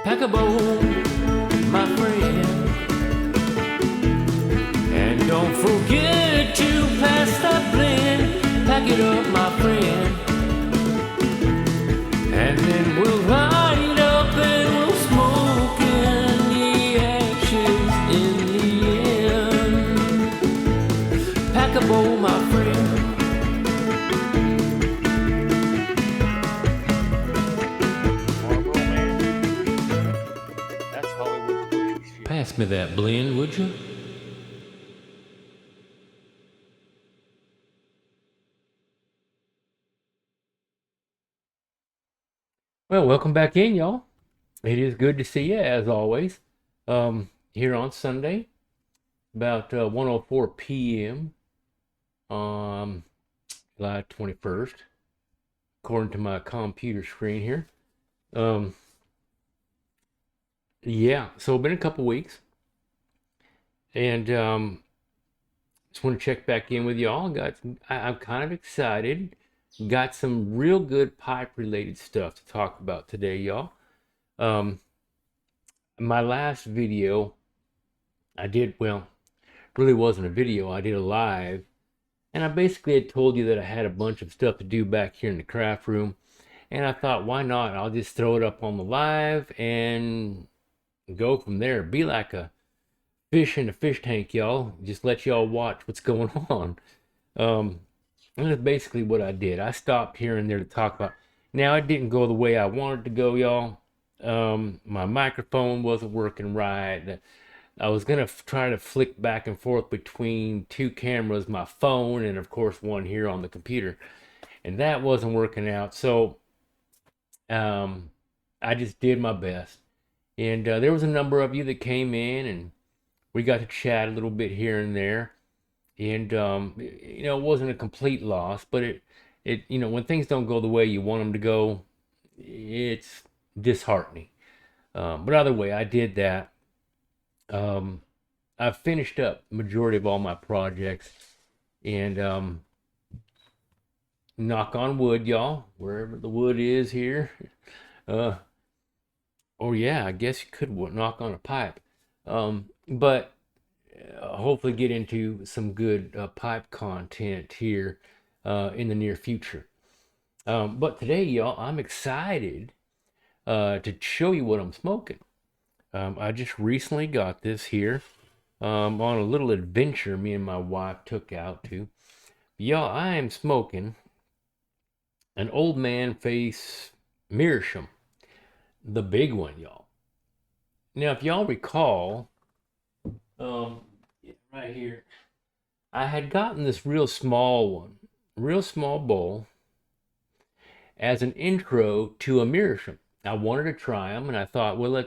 Pack a bowl, my friend, and don't forget to pass that blend. Pack it up, my friend, and then we'll light up and we'll smoke in the ashes in the end. Pack a bowl, my friend. Pass me that blend, would you? Well, welcome back in, y'all. It is good to see you, as always. Here on Sunday, about 1:04 p.m. July 21st, according to my computer screen here. Yeah, so it's been a couple weeks, and just want to check back in with y'all. I'm kind of excited. Got some real good pipe related stuff to talk about today, y'all. My last video I did, well, really wasn't a video. I did a live, and I basically had told you that I had a bunch of stuff to do back here in the craft room, and I thought, why not? I'll just throw it up on the live and go from there. Be like a fish in a fish tank, y'all. Just let y'all watch what's going on. And that's basically what I did. I stopped here and there to talk about. Now, it didn't go the way I wanted to go, y'all. My microphone wasn't working right. I was gonna try to flick back and forth between two cameras, my phone and of course one here on the computer, and that wasn't working out. So I just did my best, and there was a number of you that came in, and we got to chat a little bit here and there, and it wasn't a complete loss, but it when things don't go the way you want them to go, it's disheartening. But either way, I did that. I've finished up majority of all my projects, and knock on wood, y'all, wherever the wood is here. Or yeah, I guess you could knock on a pipe. But hopefully get into some good pipe content here in the near future. But today, y'all, I'm excited to show you what I'm smoking. I just recently got this here on a little adventure me and my wife took out to. Y'all, I am smoking an Old Man Face Meerschaum, the big one, y'all. Now, if y'all recall, right here, I had gotten this real small one, real small bowl, as an intro to a Meerschaum. I wanted to try them, and I thought, well, I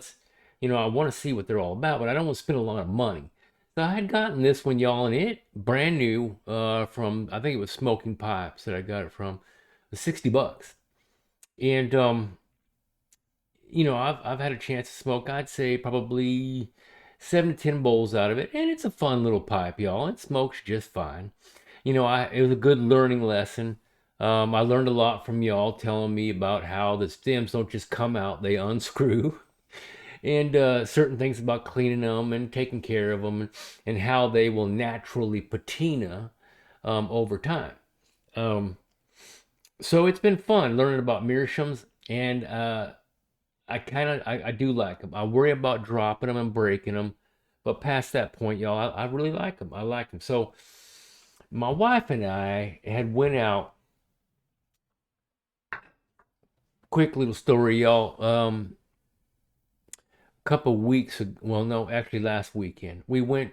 want to see what they're all about, but I don't want to spend a lot of money. So I had gotten this one, y'all, and it brand new from, I think it was Smoking Pipes that I got it from. It was $60. And I've had a chance to smoke, I'd say probably 7 to 10 bowls out of it, and it's a fun little pipe, y'all. It smokes just fine. It was a good learning lesson. I learned a lot from y'all telling me about how the stems don't just come out, they unscrew. And certain things about cleaning them and taking care of them, and how they will naturally patina over time. So it's been fun learning about Meerschaums, and I do like them. I worry about dropping them and breaking them, but past that point, y'all, I really like them. I like them. So my wife and I had went out. Quick little story, y'all. Couple weeks ago, well, no, actually last weekend, we went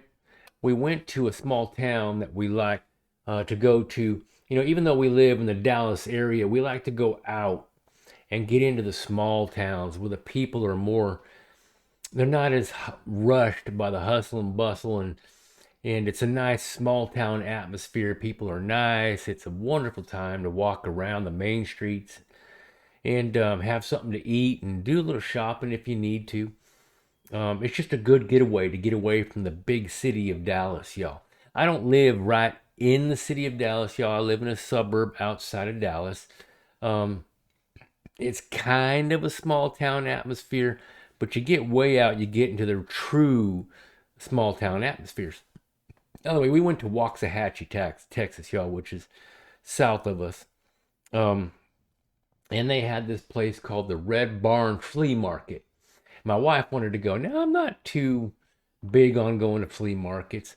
to a small town that we like to go to. Even though we live in the Dallas area, we like to go out and get into the small towns where the people are more, they're not as rushed by the hustle and bustle, and it's a nice small town atmosphere. People are nice. It's a wonderful time to walk around the main streets and have something to eat and do a little shopping if you need to. It's just a good getaway to get away from the big city of Dallas, y'all. I don't live right in the city of Dallas, y'all. I live in a suburb outside of Dallas. It's kind of a small town atmosphere, But you get way out, you get into the true small town atmospheres. Anyway, we went to Waxahachie, Texas, y'all, which is south of us. Um, and they had this place called the Red Barn Flea Market. My wife wanted to go. Now, I'm not too big on going to flea markets,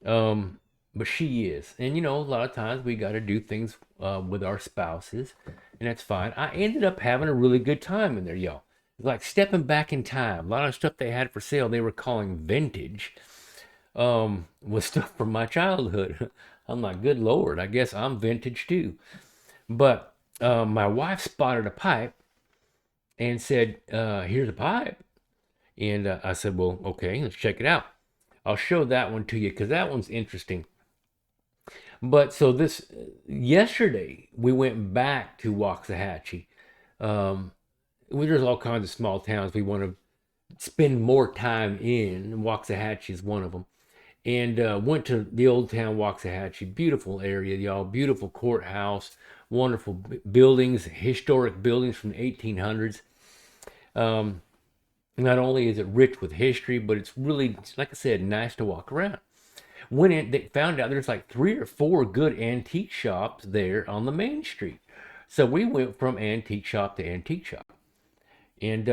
but she is. And, a lot of times we got to do things with our spouses, and that's fine. I ended up having a really good time in there, y'all. It's like stepping back in time. A lot of stuff they had for sale, they were calling vintage, was stuff from my childhood. I'm like, good Lord, I guess I'm vintage too. But my wife spotted a pipe and said, here's a pipe. And I said, well, okay, let's check it out. I'll show that one to you because that one's interesting. But so yesterday, we went back to Waxahachie. There's all kinds of small towns we want to spend more time in. Waxahachie is one of them. And went to the old town Waxahachie. Beautiful area, y'all. Beautiful courthouse. Wonderful buildings, historic buildings from the 1800s. Not only is it rich with history, but it's really, like I said, nice to walk around. Went in, they found out there's like 3 or 4 good antique shops there on the main street. So we went from antique shop to antique shop. And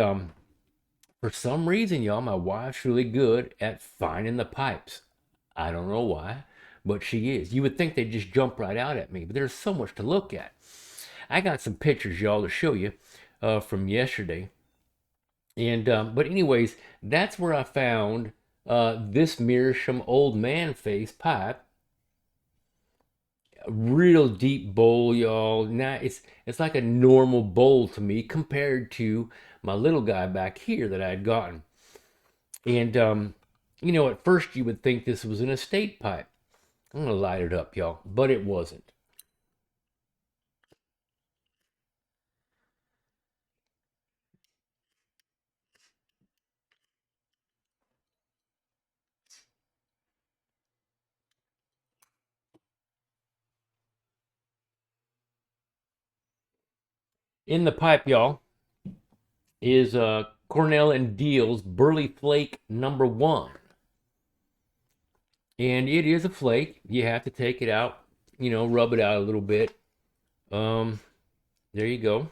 for some reason, y'all, my wife's really good at finding the pipes. I don't know why, but she is. You would think they'd just jump right out at me, but there's so much to look at. I got some pictures, y'all, to show you from yesterday. And but anyways, that's where I found this Meerschaum old man face pipe. A real deep bowl, y'all. Now it's like a normal bowl to me compared to my little guy back here that I had gotten. And at first you would think this was an estate pipe. I'm gonna light it up, y'all, but it wasn't. In the pipe, y'all, is Cornell and Deal's Burley Flake #1. And it is a flake. You have to take it out, rub it out a little bit. Um, there you go.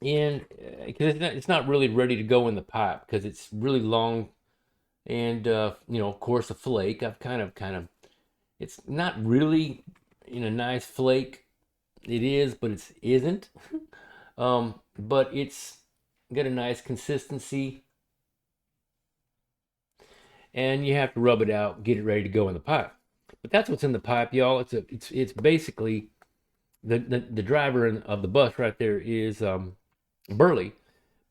And because it's not really ready to go in the pipe because it's really long and of course a flake. I've kind of it's not really in a nice flake. It is, but it isn't. But it's got a nice consistency, and you have to rub it out, get it ready to go in the pipe. But that's what's in the pipe, y'all. It's basically the driver of the bus right there is Burley,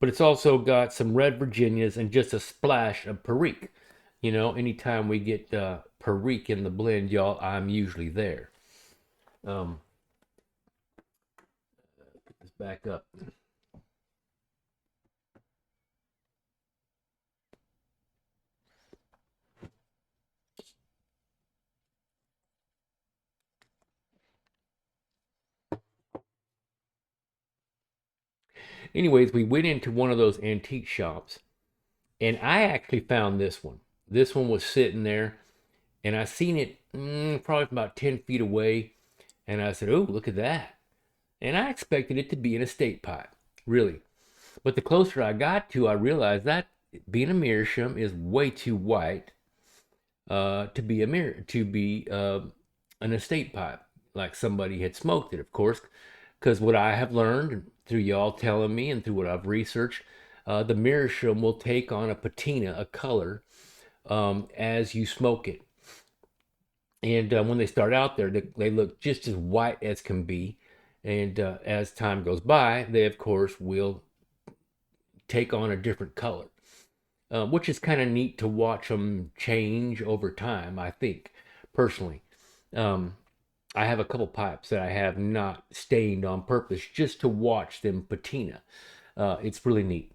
but it's also got some red Virginias and just a splash of Perique. Anytime we get Perique in the blend, y'all, I'm usually there. Put this back up. Anyways, we went into one of those antique shops, and I actually found this one. This one was sitting there, and I seen it probably from about 10 feet away, and I said, "Oh, look at that!" And I expected it to be an estate pipe, really. But the closer I got to, I realized that being a meerschaum is way too white to be an estate pipe, like somebody had smoked it, of course. Because what I have learned through y'all telling me and through what I've researched, the meerschaum will take on a patina, a color, as you smoke it. And when they start out there, they look just as white as can be. And as time goes by, they, of course, will take on a different color, which is kind of neat to watch them change over time, I think, personally. Um, I have a couple pipes that I have not stained on purpose just to watch them patina. It's really neat.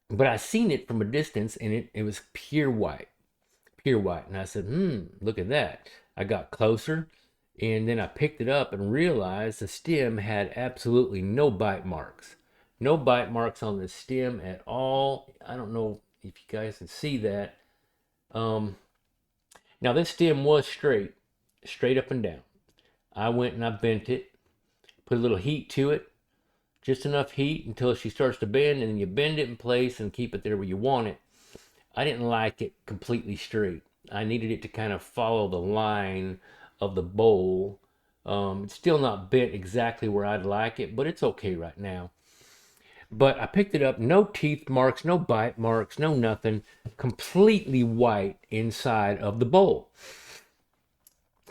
But I seen it from a distance and it was pure white, pure white. And I said, look at that. I got closer and then I picked it up and realized the stem had absolutely no bite marks. No bite marks on the stem at all. I don't know if you guys can see that. Um, Now this stem was straight up and down. I went and I bent it, put a little heat to it, just enough heat until she starts to bend, and then you bend it in place and keep it there where you want it. I didn't like it completely straight. I needed it to kind of follow the line of the bowl. It's still not bent exactly where I'd like it, but it's okay right now. But I picked it up, no teeth marks, no bite marks, no nothing, completely white inside of the bowl.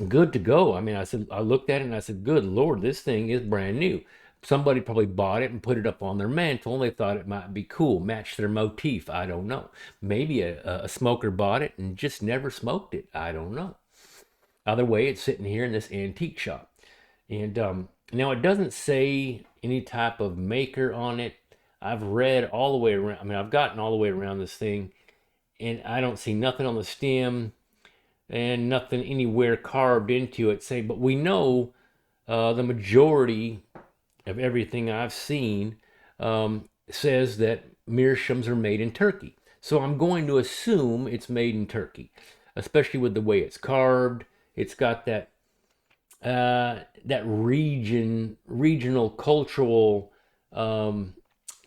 Good to go. I mean, I looked at it and I said, good Lord, this thing is brand new. Somebody probably bought it and put it up on their mantle and they thought it might be cool, match their motif. I don't know. Maybe a smoker bought it and just never smoked it. I don't know. Either way, it's sitting here in this antique shop. And now it doesn't say any type of maker on it. I've read all the way around. I mean, I've gotten all the way around this thing and I don't see nothing on the stem and nothing anywhere carved into it. Say, but we know the majority of everything I've seen says that meerschaums are made in Turkey. So I'm going to assume it's made in Turkey, especially with the way it's carved. It's got that regional cultural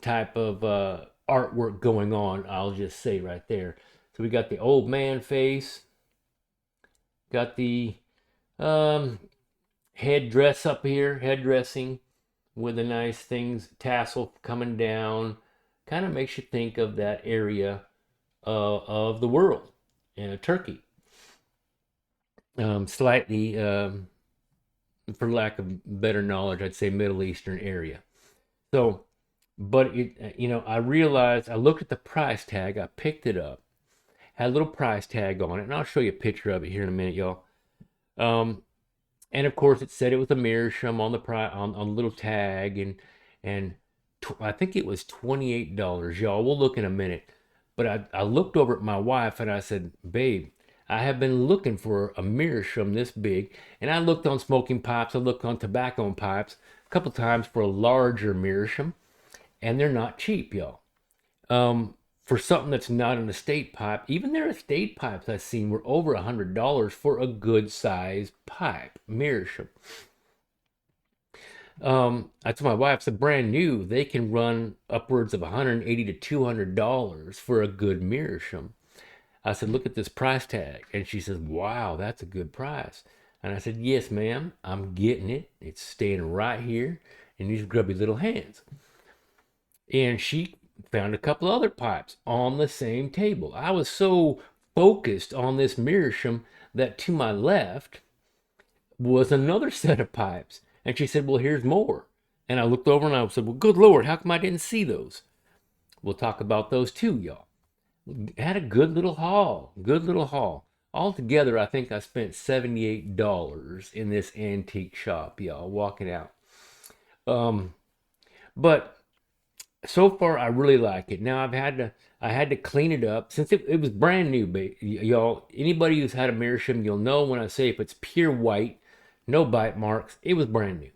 type of artwork going on. I'll just say right there. So we got the old man face, got the um, headdress up here, headdressing with the nice things, tassel coming down. Kind of makes you think of that area of the world, Turkey. Slightly, for lack of better knowledge, I'd say Middle Eastern area. So, but I realized, I looked at the price tag, I picked it up, had a little price tag on it, and I'll show you a picture of it here in a minute, y'all. Um, and of course, it said it was a meerschaum on the on the little tag, and I think it was $28, y'all. We'll look in a minute. But I looked over at my wife and I said, babe, I have been looking for a meerschaum this big, and I looked on smoking pipes, I looked on tobacco pipes a couple times for a larger meerschaum, and they're not cheap, y'all. Um, for something that's not an estate pipe, even their estate pipes I've seen were over $100 for a good size pipe, meerschaum. I told my wife, it's a brand new. They can run upwards of $180 to $200 for a good meerschaum. I said, look at this price tag. And she says, wow, that's a good price. And I said, yes, ma'am, I'm getting it. It's staying right here in these grubby little hands. And she found a couple other pipes on the same table. I was so focused on this meerschaum that to my left was another set of pipes. And she said, well, here's more. And I looked over and I said, well, good Lord, how come I didn't see those? We'll talk about those too, y'all. Had a good little haul. Good little haul. Altogether, I think I spent $78 in this antique shop, y'all, walking out. Um, but so far, I really like it. Now I had to clean it up since it was brand new, y'all. Anybody who's had a meerschaum, you'll know when I say if it's pure white, no bite marks, it was brand new.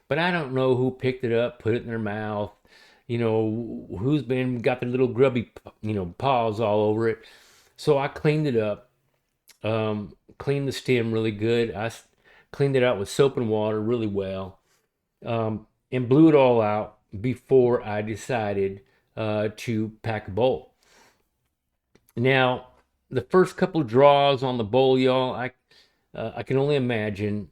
But I don't know who picked it up, put it in their mouth, who's been got their little grubby, paws all over it. So I cleaned it up, cleaned the stem really good. Cleaned it out with soap and water really well, and blew it all out before I decided to pack a bowl. Now, the first couple draws on the bowl, y'all, I can only imagine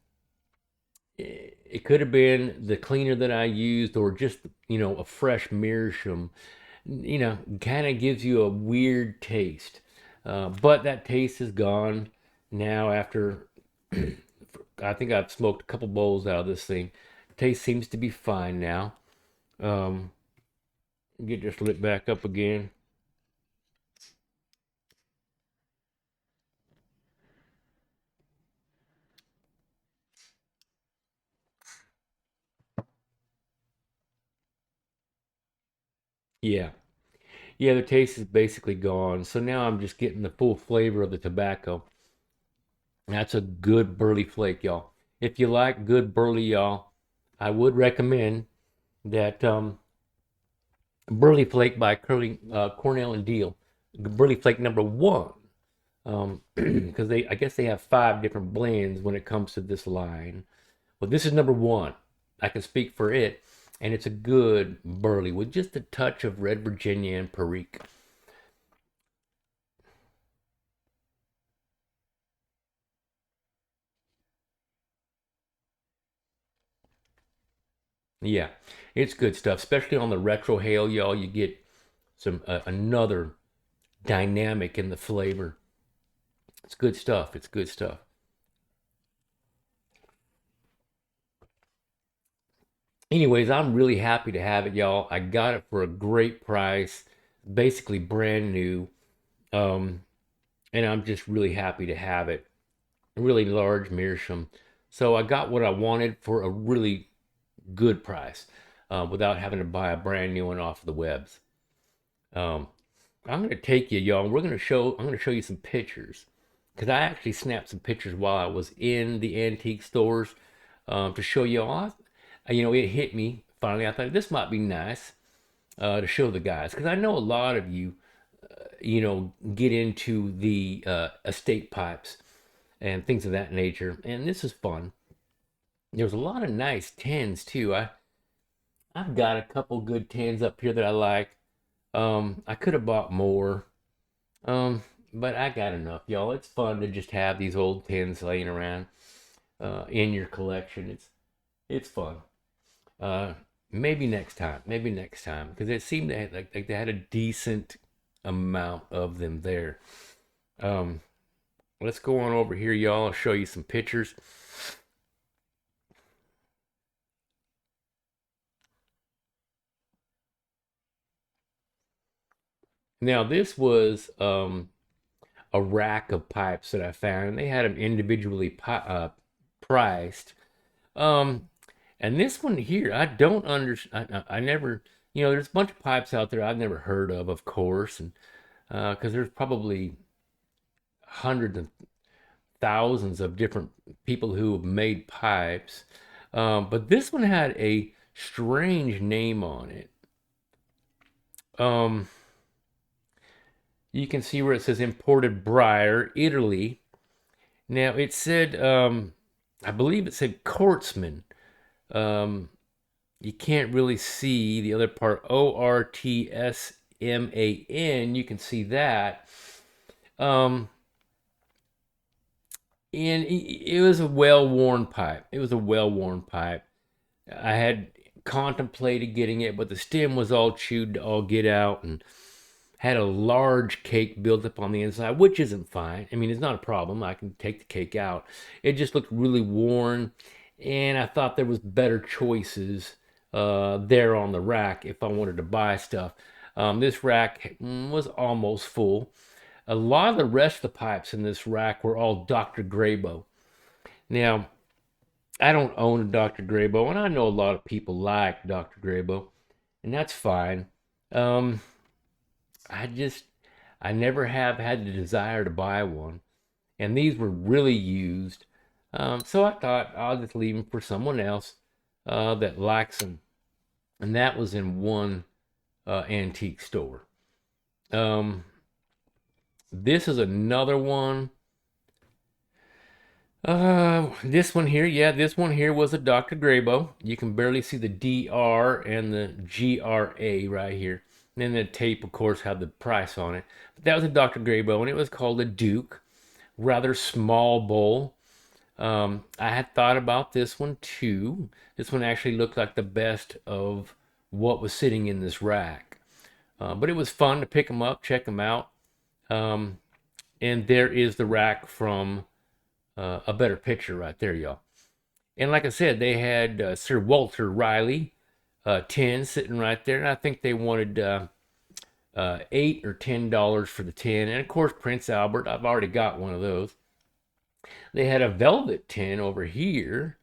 it could have been the cleaner that I used or just, a fresh meerschaum, kind of gives you a weird taste. But that taste is gone now after, I think I've smoked a couple bowls out of this thing. Taste seems to be fine now. Um, get this lit back up again. Yeah. Yeah, the taste is basically gone. So now I'm just getting the full flavor of the tobacco. That's a good burley flake, y'all. If you like good burley, y'all, I would recommend that Burley Flake by Cornell and Deal. Burley Flake number one. Because I guess they have 5 different blends when it comes to this line. Well, this is number one. I can speak for it, and it's a good burley with just a touch of Red Virginia and Perique. Yeah, it's good stuff, especially on the retrohale, y'all. You get some another dynamic in the flavor. It's good stuff. It's good stuff. Anyways, I'm really happy to have it, y'all. I got it for a great price, basically brand new. Um, and I'm just really happy to have it. A really large meerschaum. So I got what I wanted for a really good price, without having to buy a brand new one off the webs. Um, I'm gonna take you, y'all. I'm gonna show you some pictures, because I actually snapped some pictures while I was in the antique stores, to show you all. It hit me finally. I thought this might be nice, to show the guys, because I know a lot of you, get into the estate pipes and things of that nature, and this is fun. There's a lot of nice tins too. I've got a couple good tins up here that I like. I could have bought more. Um, but I got enough, y'all. It's fun to just have these old tins laying around in your collection. It's fun. Uh, maybe next time. Maybe next time, because it seemed to have, like they had a decent amount of them there. Um, let's go on over here, y'all. I'll show you some pictures. Now, this was a rack of pipes that I found, and they had them individually priced. Um, and this one here, I don't understand. I never, there's a bunch of pipes out there I've never heard of course, and because there's probably hundreds of thousands of different people who have made pipes. But this one had a strange name on it. Um, you can see where it says imported Briar, Italy. Now it said, I believe it said Kortzman. Um, you can't really see the other part. Ortsman. You can see that. Um, and it was a well-worn pipe. It was a well-worn pipe. I had contemplated getting it, but the stem was all chewed to all get out and had a large cake built up on the inside, which isn't fine. I mean, it's not a problem. I can take the cake out. It just looked really worn, and I thought there was better choices there on the rack if I wanted to buy stuff. This rack was almost full. A lot of the rest of the pipes in this rack were all Dr. Grabo. Now, I don't own a Dr. Grabo, and I know a lot of people like Dr. Grabo, and that's fine. Um, I just, I never have had the desire to buy one, and these were really used. So I thought I'll just leave them for someone else that likes them, and that was in one antique store. Um, this is another one. This one here, yeah, this one here was a Dr. Grabo. You can barely see the DR and the GRA right here. And then the tape, of course, had the price on it. But that was a Dr. Grabo, and it was called a Duke. Rather small bowl. I had thought about this one too. This one actually looked like the best of what was sitting in this rack. But it was fun to pick them up, check them out. Um, and there is the rack from a better picture right there, y'all. And like I said, they had Sir Walter Riley 10 sitting right there. And I think they wanted $8 or $10 for the 10. And of course, Prince Albert, I've already got one of those. They had a velvet tin over here,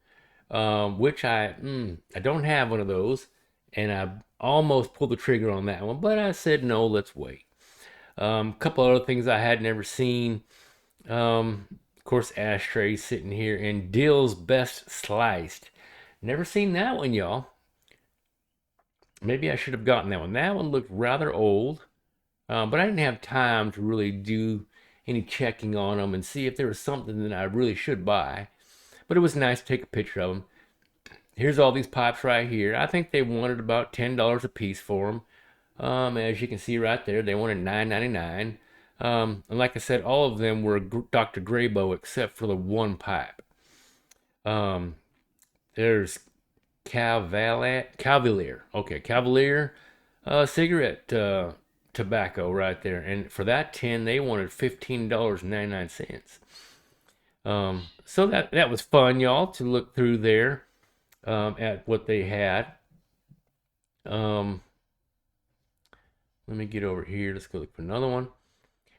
which I don't have one of those. And I almost pulled the trigger on that one, but I said, no, let's wait. A couple other things I had never seen. Of course, ashtray sitting here, and Dill's Best Sliced. Never seen that one, y'all. Maybe I should have gotten that one. That one looked rather old, but I didn't have time to really do any checking on them and see if there was something that I really should buy. But it was nice to take a picture of them. Here's all these pipes right here. I think they wanted about $10 a piece for them. As you can see right there, they wanted $9.99. And like I said, all of them were Dr. Graybo except for the one pipe. There's Cavalier. Okay, Cavalier cigarette tobacco right there. And for that tin, they wanted $15.99. So that was fun, y'all, to look through there at what they had. Let me get over here. Let's go look for another one.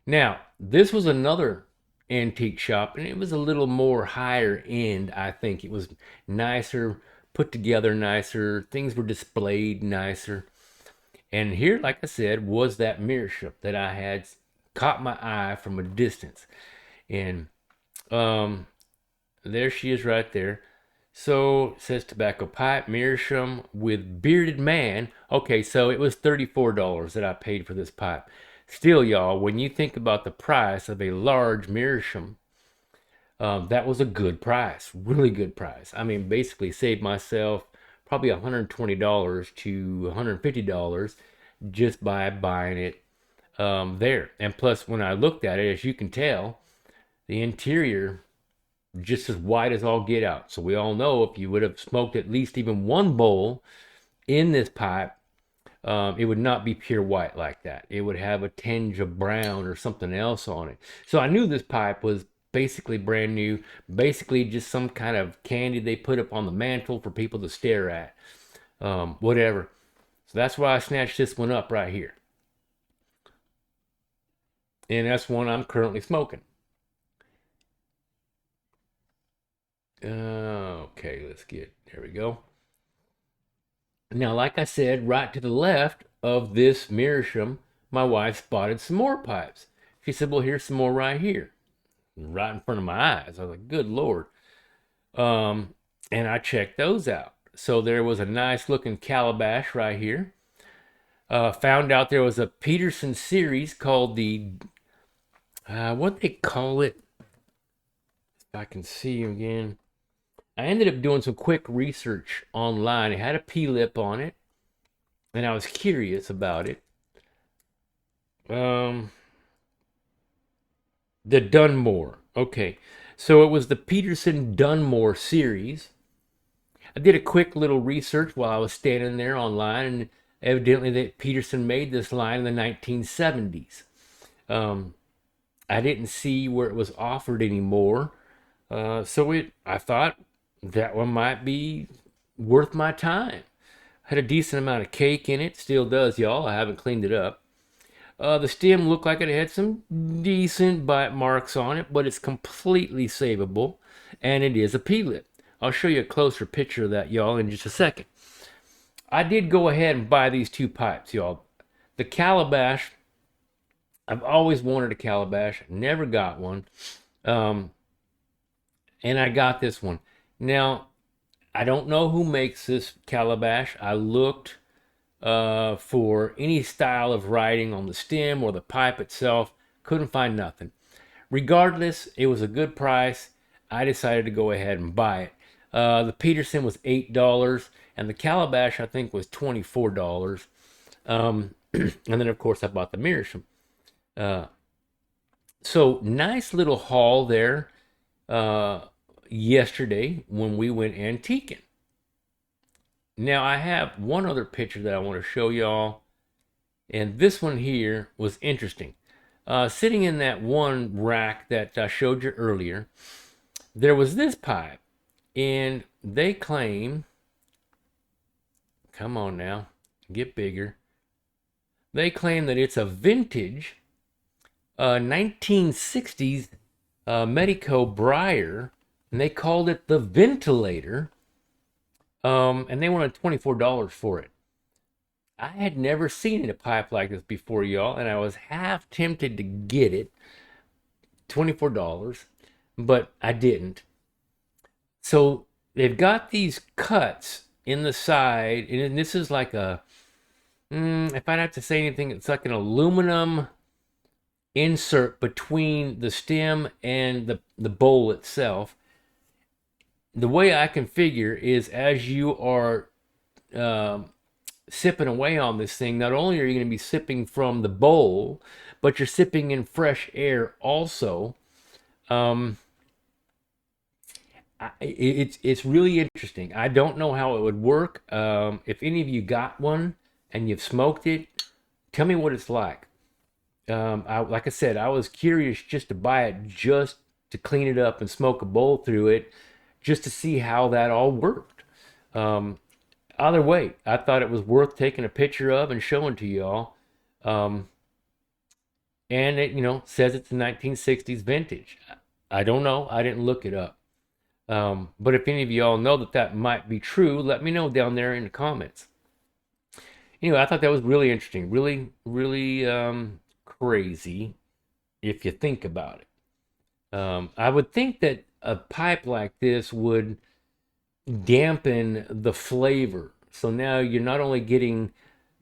Now, this was another antique shop, and it was a little more higher end, I think. It was nicer, put together nicer. Things were displayed nicer. And here, like I said, was that Meerschaum that I had caught my eye from a distance. And there she is right there. So it says tobacco pipe, Meerschaum with bearded man. Okay, so it was $34 that I paid for this pipe. Still, y'all, when you think about the price of a large Meerschaum, that was a good price, really good price. I mean, basically saved myself probably $120 to $150 just by buying it there. And plus, when I looked at it, as you can tell, the interior just as white as all get out. So we all know if you would have smoked at least even one bowl in this pipe, it would not be pure white like that. It would have a tinge of brown or something else on it. So I knew this pipe was basically brand new, basically just some kind of candy they put up on the mantle for people to stare at, whatever. So that's why I snatched this one up right here. And that's one I'm currently smoking. Okay, there we go. Now, like I said, right to the left of this Meerschaum, my wife spotted some more pipes. She said, well, here's some more right here, right in front of my eyes. I was like, good Lord. And I checked those out. So there was a nice looking calabash right here. Found out there was a Peterson series called the, what they call it, if I can see again. I ended up doing some quick research online. It had a P-lip on it, and I was curious about it. The Dunmore. Okay, so it was the Peterson Dunmore series. I did a quick little research while I was standing there online, and evidently that Peterson made this line in the 1970s. I didn't see where it was offered anymore, so I thought that one might be worth my time. Had a decent amount of cake in it, still does, y'all. I haven't cleaned it up. The stem looked like it had some decent bite marks on it, but it's completely savable, and it is a P-lip. I'll show you a closer picture of that, y'all, in just a second. I did go ahead and buy these two pipes, y'all. The calabash, I've always wanted a calabash, never got one, and I got this one. Now, I don't know who makes this calabash. I looked for any style of writing on the stem or the pipe itself. Couldn't find nothing. Regardless, it was a good price. I decided to go ahead and buy it. The Peterson was $8, and the calabash, I think, was $24. And then, of course, I bought the Meerschaum. So, nice little haul there yesterday when we went antiquing. Now, I have one other picture that I want to show y'all, and this one here was interesting. Sitting in that one rack that I showed you earlier, there was this pipe, and they claim, come on now, get bigger. They claim that it's a vintage 1960s Medico Briar, and they called it the Ventilator, and they wanted $24 for it. I had never seen a pipe like this before, y'all, and I was half tempted to get it, $24, but I didn't. So they've got these cuts in the side, and this is like a If I'd have to say anything, it's like an aluminum insert between the stem and the bowl itself. The way I configure is as you are um, sipping away on this thing, not only are you going to be sipping from the bowl, but you're sipping in fresh air also. Um, it's really interesting. I don't know how it would work. If any of you got one and you've smoked it, tell me what it's like. Like I said, I was curious just to buy it, just to clean it up and smoke a bowl through it, just to see how that all worked. Um, Either way, I thought it was worth taking a picture of and showing to y'all. Um, and it, says it's a 1960s vintage. I don't know. I didn't look it up. But if any of y'all know that that might be true, let me know down there in the comments. Anyway, I thought that was really interesting, really, really crazy if you think about it. I would think that a pipe like this would dampen the flavor. So now you're not only getting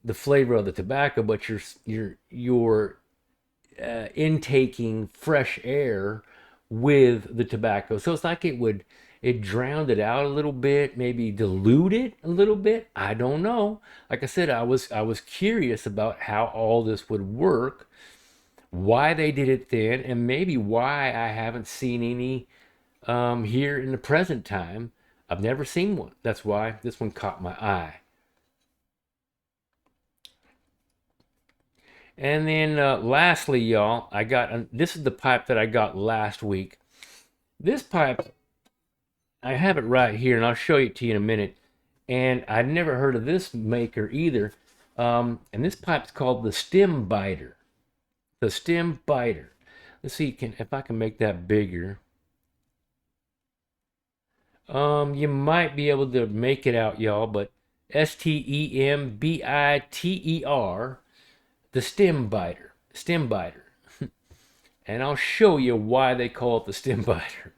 the flavor of the tobacco, but you're intaking fresh air with the tobacco. So it's like it drowned it out a little bit, maybe dilute it a little bit. I don't know. Like I said, I was curious about how all this would work, why they did it then, and maybe why I haven't seen any here in the present time. I've never seen one. That's why this one caught my eye. And then lastly, y'all, this is the pipe that I got last week. This pipe, I have it right here, and I'll show it to you in a minute. And I'd never heard of this maker either. And this pipe's called the Stem Biter. The Stem Biter. Let's see if I can make that bigger. You might be able to make it out, y'all, but Stembiter, the Stem Biter. Stem Biter. And I'll show you why they call it the Stem Biter.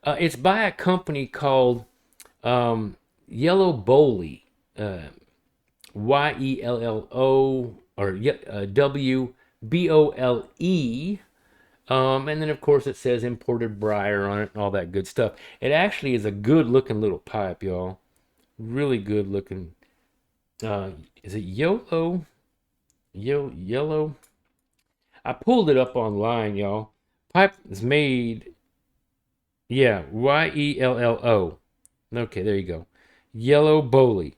It's by a company called Yellow Bowley, Yello or WBOLE. And then, of course, it says imported briar on it and all that good stuff. It actually is a good looking little pipe, y'all. Really good looking. Is it YOLO? Yellow? I pulled it up online, y'all. Pipe is made, yeah, YELLO. Okay, there you go. Yellow Bowley.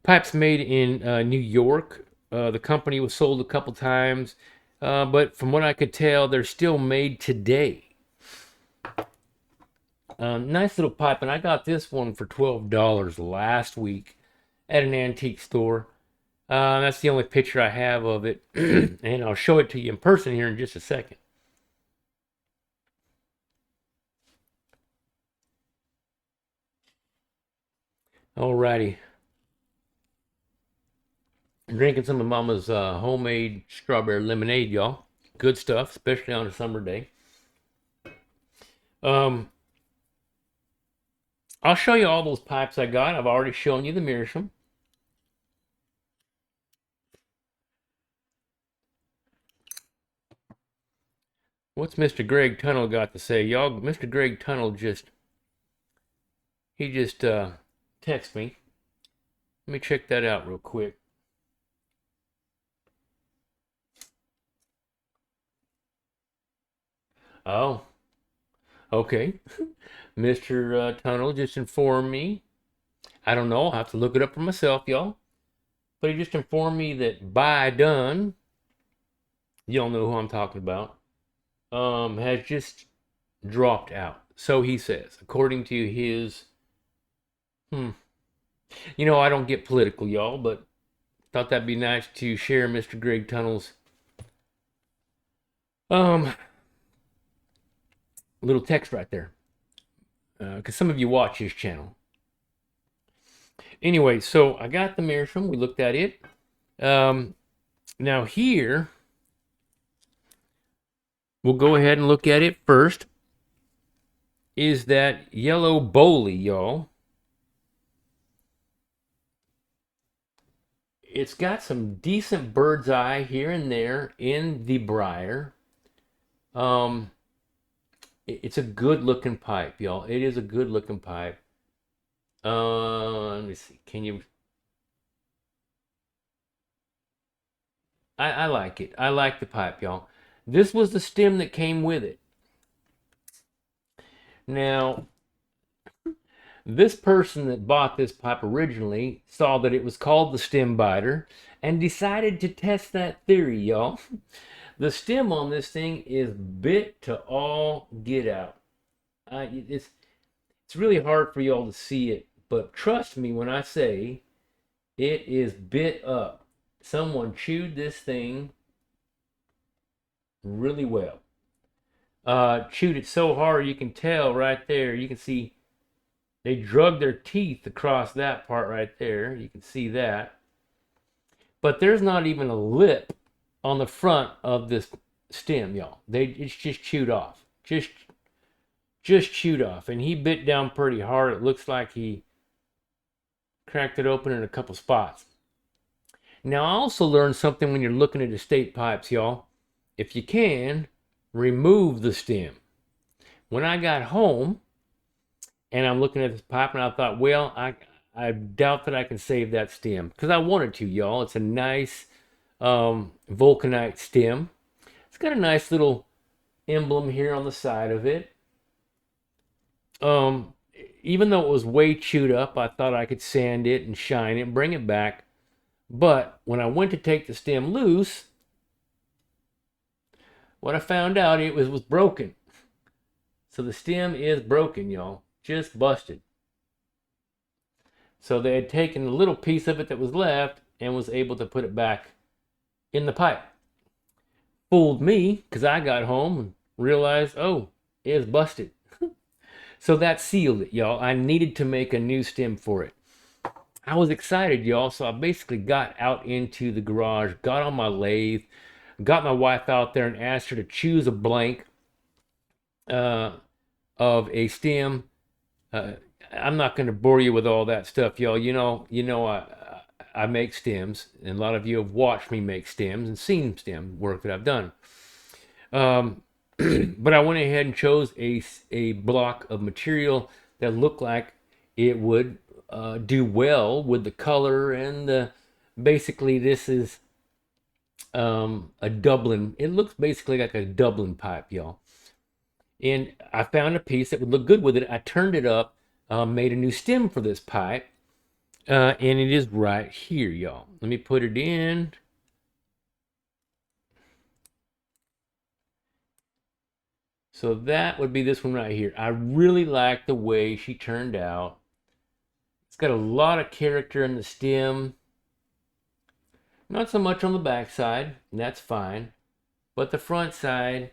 Pipe's made in New York. The company was sold a couple times, but from what I could tell, they're still made today. Nice little pipe, and I got this one for $12 last week at an antique store. That's the only picture I have of it, and I'll show it to you in person here in just a second. Alrighty. I'm drinking some of Mama's homemade strawberry lemonade, y'all. Good stuff, especially on a summer day. Um, I'll show you all those pipes I got. I've already shown you the Meerschaum. What's Mr. Greg Tunnel got to say? Y'all, Mr. Greg Tunnel just texted me. Let me check that out real quick. Oh, okay. Mr. Tunnel just informed me. I don't know. I'll have to look it up for myself, y'all. But he just informed me that By Done, y'all know who I'm talking about, has just dropped out. So he says, according to his, I don't get political, y'all, but thought that'd be nice to share Mr. Greg Tunnel's little text right there, because some of you watch his channel. Anyway, so I got the Meerschaum. We looked at it. Now here, we'll go ahead and look at it first. Is that Yellow Bowley, y'all. It's got some decent bird's eye here and there in the briar. Um, it's a good looking pipe, y'all. It is a good looking pipe. Let me see. Can you? I like it. I like the pipe, y'all. This was the stem that came with it. Now, this person that bought this pipe originally saw that it was called the stem biter and decided to test that theory, y'all. The stem on this thing is bit to all get out. It's really hard for y'all to see it, but trust me when I say it is bit up. Someone chewed this thing really well. Chewed it so hard you can tell right there. You can see they drug their teeth across that part right there. You can see that. But there's not even a lip on the front of this stem, y'all. It's just chewed off. Just chewed off. And he bit down pretty hard. It looks like he cracked it open in a couple spots. Now, I also learned something when you're looking at estate pipes, y'all. If you can, remove the stem. When I got home and I'm looking at this pipe and I thought, well, I doubt that I can save that stem because I wanted to, y'all. It's a nice vulcanite stem. It's got a nice little emblem here on the side of it. Even though it was way chewed up, I thought I could sand it and shine it, bring it back. But when I went to take the stem loose, what I found out it was broken. So the stem is broken, y'all. Just busted. So they had taken a little piece of it that was left and was able to put it back in the pipe. Fooled me because I got home and realized, oh, it is busted. So that sealed it, y'all. I needed to make a new stem for it. I was excited, y'all. So I basically got out into the garage, got on my lathe, got my wife out there and asked her to choose a blank of a stem. I'm not going to bore you with all that stuff, y'all. I make stems, and a lot of you have watched me make stems and seen stem work that I've done. But I went ahead and chose a block of material that looked like it would do well with the color and basically this is a Dublin. It looks basically like a Dublin pipe, y'all. And I found a piece that would look good with it. I turned it up, made a new stem for this pipe, and it is right here, y'all. Let me put it in. So that would be this one right here. I really like the way she turned out. It's got a lot of character in the stem. Not so much on the back side, and that's fine. But the front side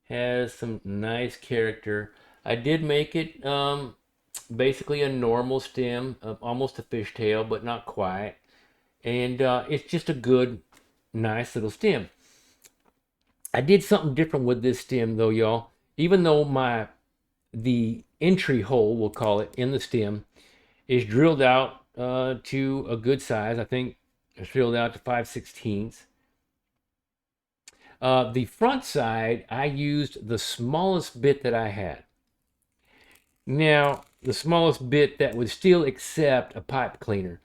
has some nice character. I did make it basically a normal stem, almost a fishtail, but not quite. And it's just a good, nice little stem. I did something different with this stem though, y'all. Even though the entry hole, we'll call it, in the stem is drilled out to a good size. I think it's drilled out to 5/16. The front side, I used the smallest bit that I had. Now, the smallest bit that would still accept a pipe cleaner.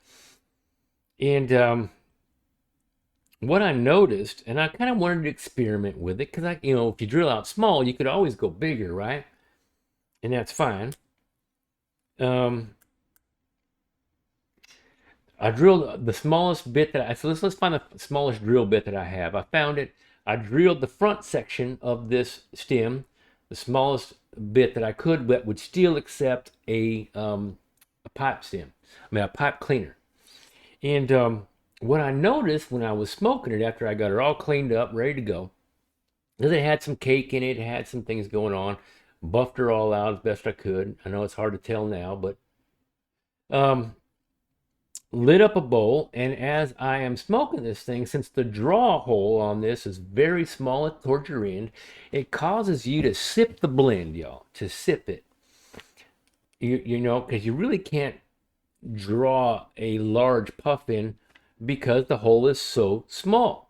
And what I noticed, and I kind of wanted to experiment with it, because if you drill out small, you could always go bigger, right? And that's fine. I drilled the smallest bit so let's find the smallest drill bit that I have. I found it. I drilled the front section of this stem, the smallest bit that I could, but would still accept a pipe stem. A pipe cleaner. And what I noticed when I was smoking it after I got it all cleaned up, ready to go, is it had some cake in it, had some things going on. Buffed her all out as best I could. I know it's hard to tell now, but lit up a bowl, and as I am smoking this thing, since the draw hole on this is very small towards your end, it causes you to sip the blend, y'all, to sip it. You know, because you really can't draw a large puff in because the hole is so small.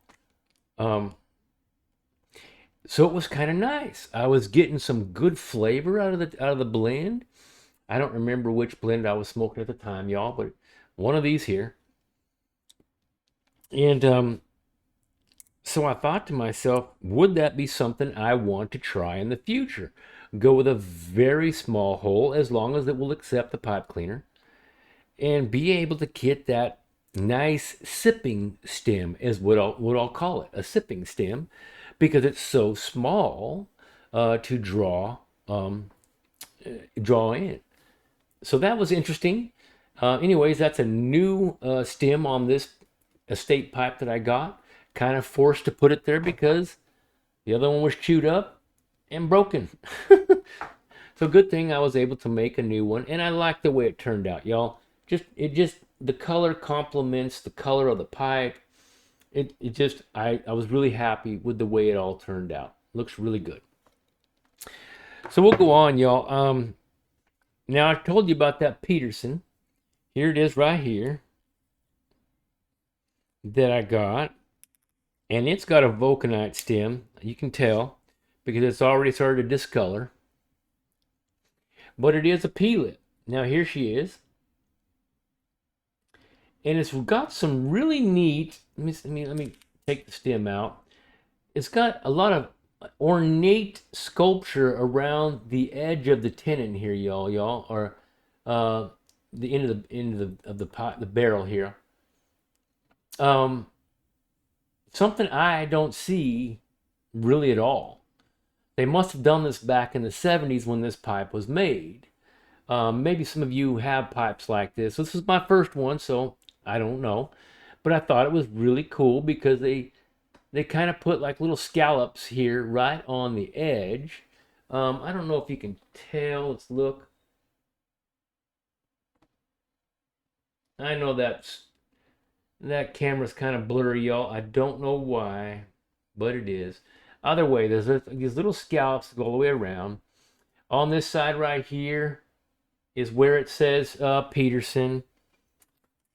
Um, so it was kind of nice. I was getting some good flavor out of the blend. I don't remember which blend I was smoking at the time, y'all, but one of these here. And so I thought to myself, would that be something I want to try in the future? Go with a very small hole as long as it will accept the pipe cleaner and be able to get that nice sipping stem is what I'll call it, a sipping stem, because it's so small to draw in. So that was interesting. Anyways, that's a new stem on this estate pipe that I got. Kind of forced to put it there because the other one was chewed up and broken. So good thing I was able to make a new one, and I like the way it turned out, y'all. Just the color complements the color of the pipe. I was really happy with the way it all turned out. Looks really good. So we'll go on, y'all. Now I told you about that Peterson. Here it is right here that I got. And it's got a vulcanite stem. You can tell because it's already started to discolor. But it is a P-lip. Now here she is. And it's got some really neat, let me take the stem out. It's got a lot of ornate sculpture around the edge of the tenon here, y'all, or the end of the pot, the barrel here. Something I don't see really at all. They must have done this back in the 70s when this pipe was made. Maybe some of you have pipes like this. This is my first one, so I don't know. But I thought it was really cool because they kind of put like little scallops here right on the edge. I don't know if you can tell. Let's look. I know that camera's kind of blurry, y'all. I don't know why, but it is. Either way, there's these little scallops that go all the way around. On this side right here is where it says Peterson.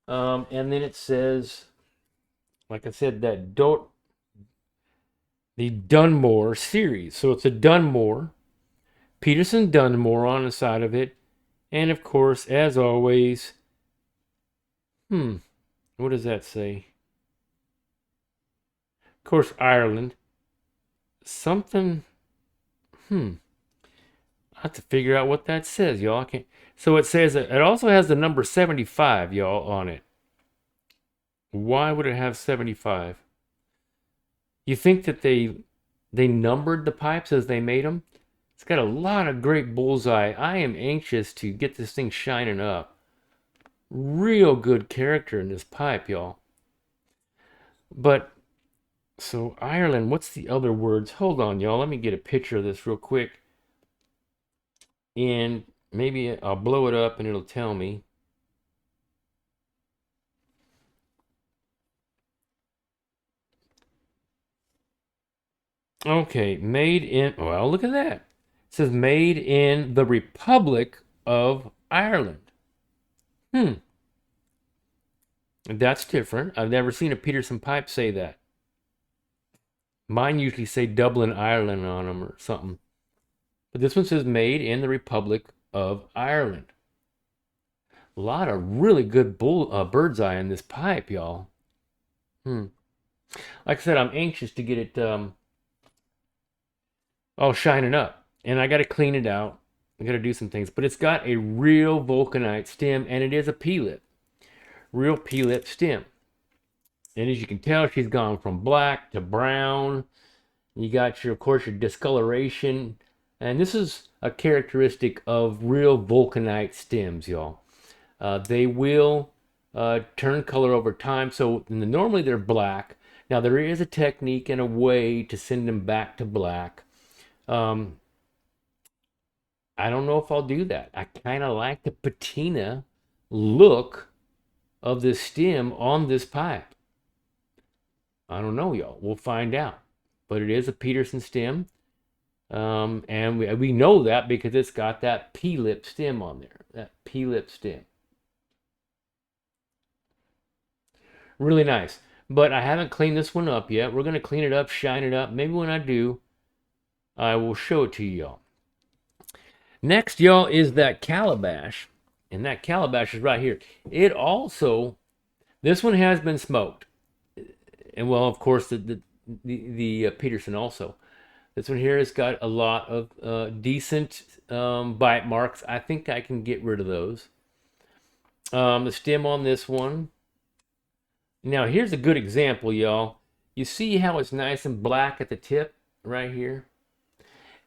And then it says, like I said, the Dunmore series. So it's a Dunmore, Peterson Dunmore on the side of it. And of course, as always, what does that say? Of course, Ireland. Something, I have to figure out what that says, y'all. I can't. So it says it also has the number 75, y'all, on it. Why would it have 75? You think that they numbered the pipes as they made them? It's got a lot of great bullseye. I am anxious to get this thing shining up. Real good character in this pipe, y'all. But, so Ireland, what's the other words? Hold on, y'all. Let me get a picture of this real quick. And maybe I'll blow it up and it'll tell me. Okay, made in, well, look at that. It says made in the Republic of Ireland. That's different. I've never seen a Peterson pipe say that. Mine usually say Dublin, Ireland on them or something. But this one says made in the Republic of Ireland. A lot of really good bird's eye in this pipe, y'all. Like I said, I'm anxious to get it all shining up. And I got to clean it out. I got to do some things. But it's got a real vulcanite stem, and it is a P-lip. Real P-lip stem. And as you can tell, she's gone from black to brown. You got of course, your discoloration. And this is a characteristic of real vulcanite stems, y'all. They will turn color over time. So normally they're black. Now there is a technique and a way to send them back to black. I don't know if I'll do that. I kind of like the patina look of this stem on this pipe. I don't know, y'all. We'll find out. But it is a Peterson stem. And we know that because it's got that P-lip stem on there. That P-lip stem. Really nice. But I haven't cleaned this one up yet. We're going to clean it up, shine it up. Maybe when I do, I will show it to y'all. Next, y'all, is that calabash. And that calabash is right here. It also, this one has been smoked. And well, of course, the Peterson also. This one here has got a lot of decent bite marks. I think I can get rid of those. The stem on this one. Now, here's a good example, y'all. You see how it's nice and black at the tip right here?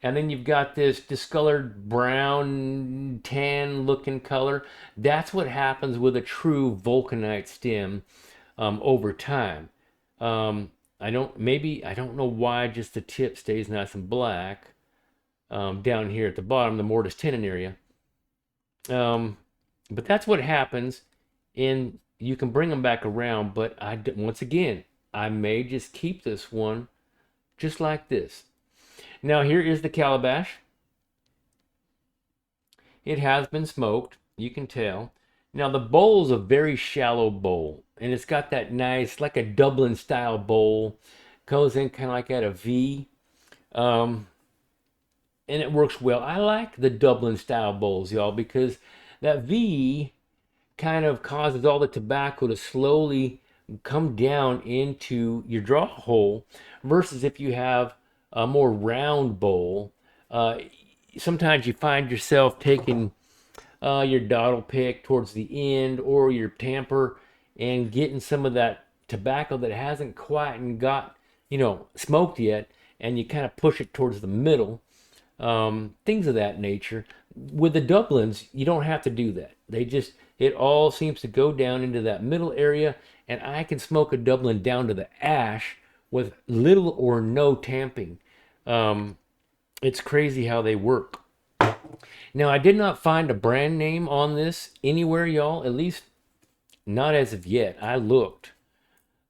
And then you've got this discolored brown, tan looking color. That's what happens with a true vulcanite stem over time. I don't know why just the tip stays nice and black down here at the bottom, the mortise tenon area. But that's what happens, and you can bring them back around. But once again, I may just keep this one just like this. Now here is the calabash. It has been smoked, you can tell. Now the bowl is a very shallow bowl, and it's got that nice, like a Dublin style bowl, goes in kind of like at a V, um, and it works well. I like the Dublin style bowls, y'all, because that V kind of causes all the tobacco to slowly come down into your draw hole, versus if you have a more round bowl. Uh, Sometimes you find yourself taking your dottle pick towards the end or your tamper and getting some of that tobacco that hasn't quite got smoked yet, and you kind of push it towards the middle, things of that nature. With the Dublins, you don't have to do that. It all seems to go down into that middle area, and I can smoke a Dublin down to the ash with little or no tamping. It's crazy how they work. Now, I did not find a brand name on this anywhere, y'all. At least not as of yet. I looked,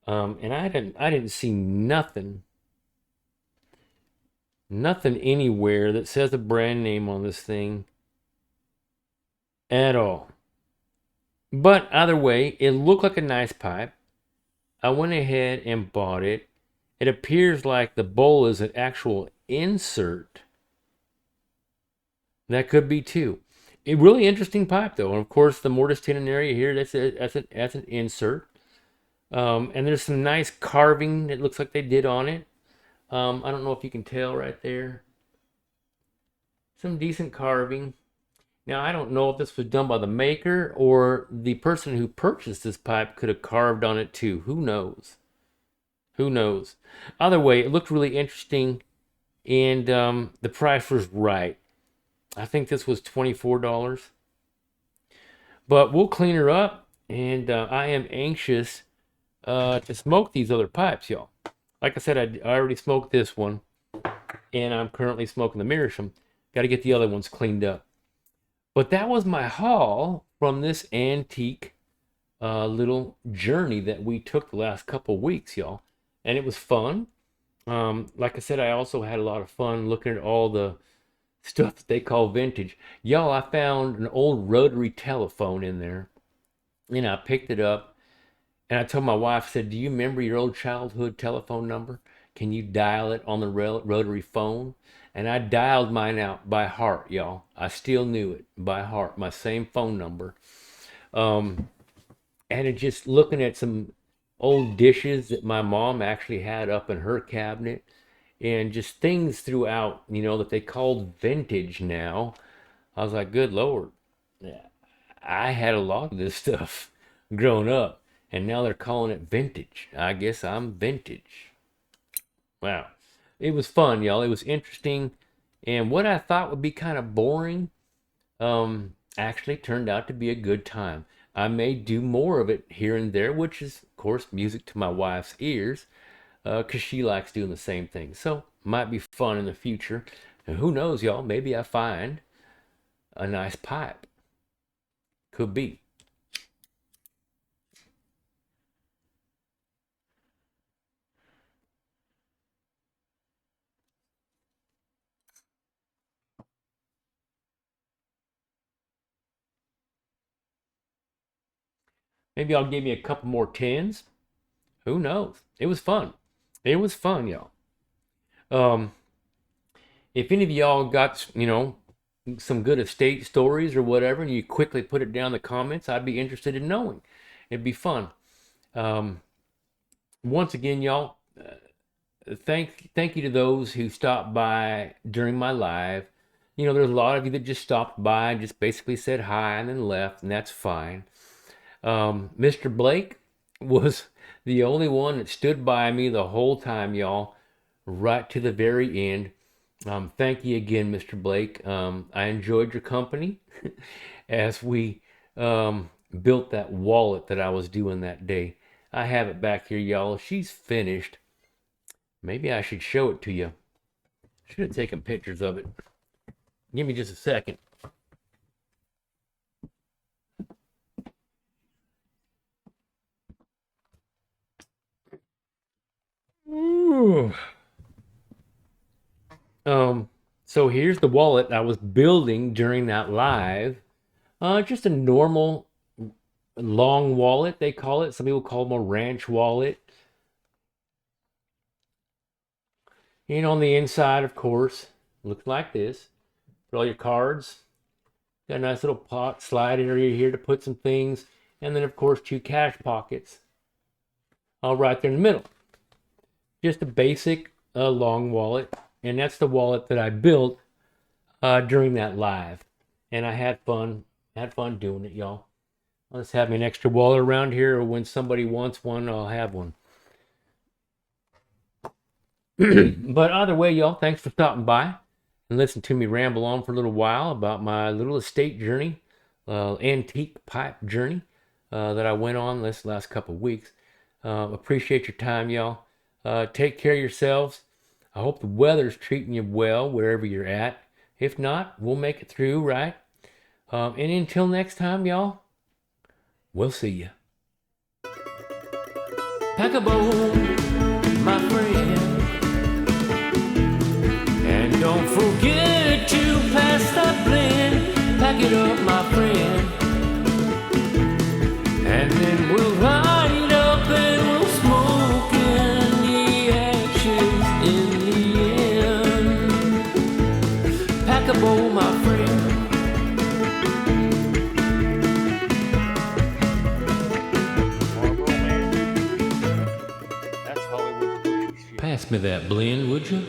and I didn't see nothing anywhere that says a brand name on this thing at all. But either way, it looked like a nice pipe. I went ahead and bought it. It appears like the bowl is an actual insert. That could be too. A really interesting pipe though, and of course the mortise tenon area here. That's an insert. And there's some nice carving that looks like they did on it. I don't know if you can tell right there. Some decent carving. Now, I don't know if this was done by the maker or the person who purchased this pipe could have carved on it too. Who knows? Who knows? Either way, it looked really interesting, and the price was right. I think this was $24. But we'll clean her up, and I am anxious to smoke these other pipes, y'all. Like I said, I already smoked this one, and I'm currently smoking the Meerschaum. Got to get the other ones cleaned up. But that was my haul from this antique little journey that we took the last couple weeks, y'all. And it was fun. Like I said, I also had a lot of fun looking at all the stuff that they call vintage. Y'all, I found an old rotary telephone in there, and I picked it up, and I told my wife, I said, "Do you remember your old childhood telephone number? Can you dial it on the rotary phone?" And I dialed mine out by heart, y'all. I still knew it by heart, my same phone number. Um, and it just looking at some old dishes that my mom actually had up in her cabinet, and just things throughout, that they called vintage now. I was like, good Lord, yeah, I had a lot of this stuff growing up, and now they're calling it vintage. I guess I'm vintage. Wow. It was fun, y'all. It was interesting. And what I thought would be kind of boring actually turned out to be a good time. I may do more of it here and there, which is, of course, music to my wife's ears, because she likes doing the same thing. So, might be fun in the future. And who knows, y'all? Maybe I find a nice pipe. Could be. Maybe I'll give you a couple more tens. Who knows? It was fun. It was fun, y'all. Um, if any of y'all got, some good estate stories or whatever, and you quickly put it down in the comments, I'd be interested in knowing. It'd be fun. Um, Once again, y'all, thank you to those who stopped by during my live. There's a lot of you that just stopped by and just basically said hi and then left, and that's fine. Mr. Blake was the only one that stood by me the whole time, y'all, right to the very end. Thank you again, Mr. Blake. I enjoyed your company as we built that wallet that I was doing that day. I have it back here, y'all. She's finished. Maybe I should show it to you. Should have taken pictures of it. Give me just a second. Ooh. So here's the wallet I was building during that live. Just a normal long wallet, they call it. Some people call them a ranch wallet. And on the inside, of course, looks like this. Put all your cards. Got a nice little pot slide area here to put some things. And then, of course, 2 cash pockets. All right there in the middle. Just a basic long wallet. And that's the wallet that I built during that live. And I had fun doing it, y'all. I'll just have me an extra wallet around here, or when somebody wants one, I'll have one. But either way, y'all, thanks for stopping by and listening to me ramble on for a little while about my little estate journey, antique pipe journey that I went on this last couple of weeks. Appreciate your time, y'all. Take care of yourselves. I hope the weather's treating you well wherever you're at. If not, we'll make it through, right? And until next time, y'all, we'll see you. Pack a bowl, my friend. And don't forget to pass that blend. Pack it up, my friend. And then we'll ride up and we'll smoke in the ashes in the end. Pack a bowl, my friend. Pass me that blend, would you?